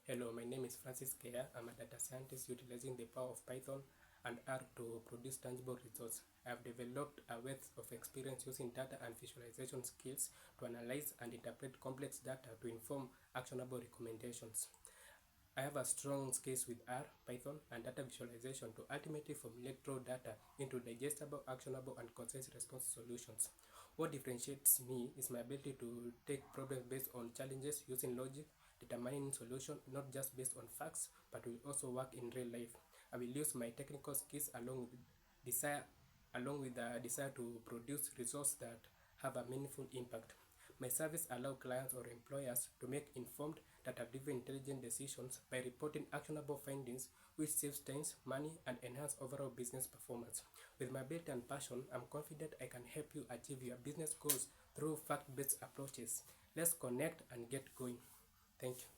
Hello, my name is Francis Kea. I'm a data scientist utilizing the power of Python and R to produce tangible results. I have developed a wealth of experience using data and visualization skills to analyze and interpret complex data to inform actionable recommendations. I have a strong skills with R, Python, and data visualization to ultimately formulate raw data into digestible, actionable, and concise response solutions. What differentiates me is my ability to take problems based on challenges using logic, determining solution not just based on facts, but will also work in real life. I will use my technical skills desire along with the desire to produce results that have a meaningful impact. My service allows clients or employers to make informed, data-driven intelligent decisions by reporting actionable findings which saves time, money, and enhance overall business performance. With my ability and passion, I'm confident I can help you achieve your business goals through fact-based approaches. Let's connect and get going. Thank you.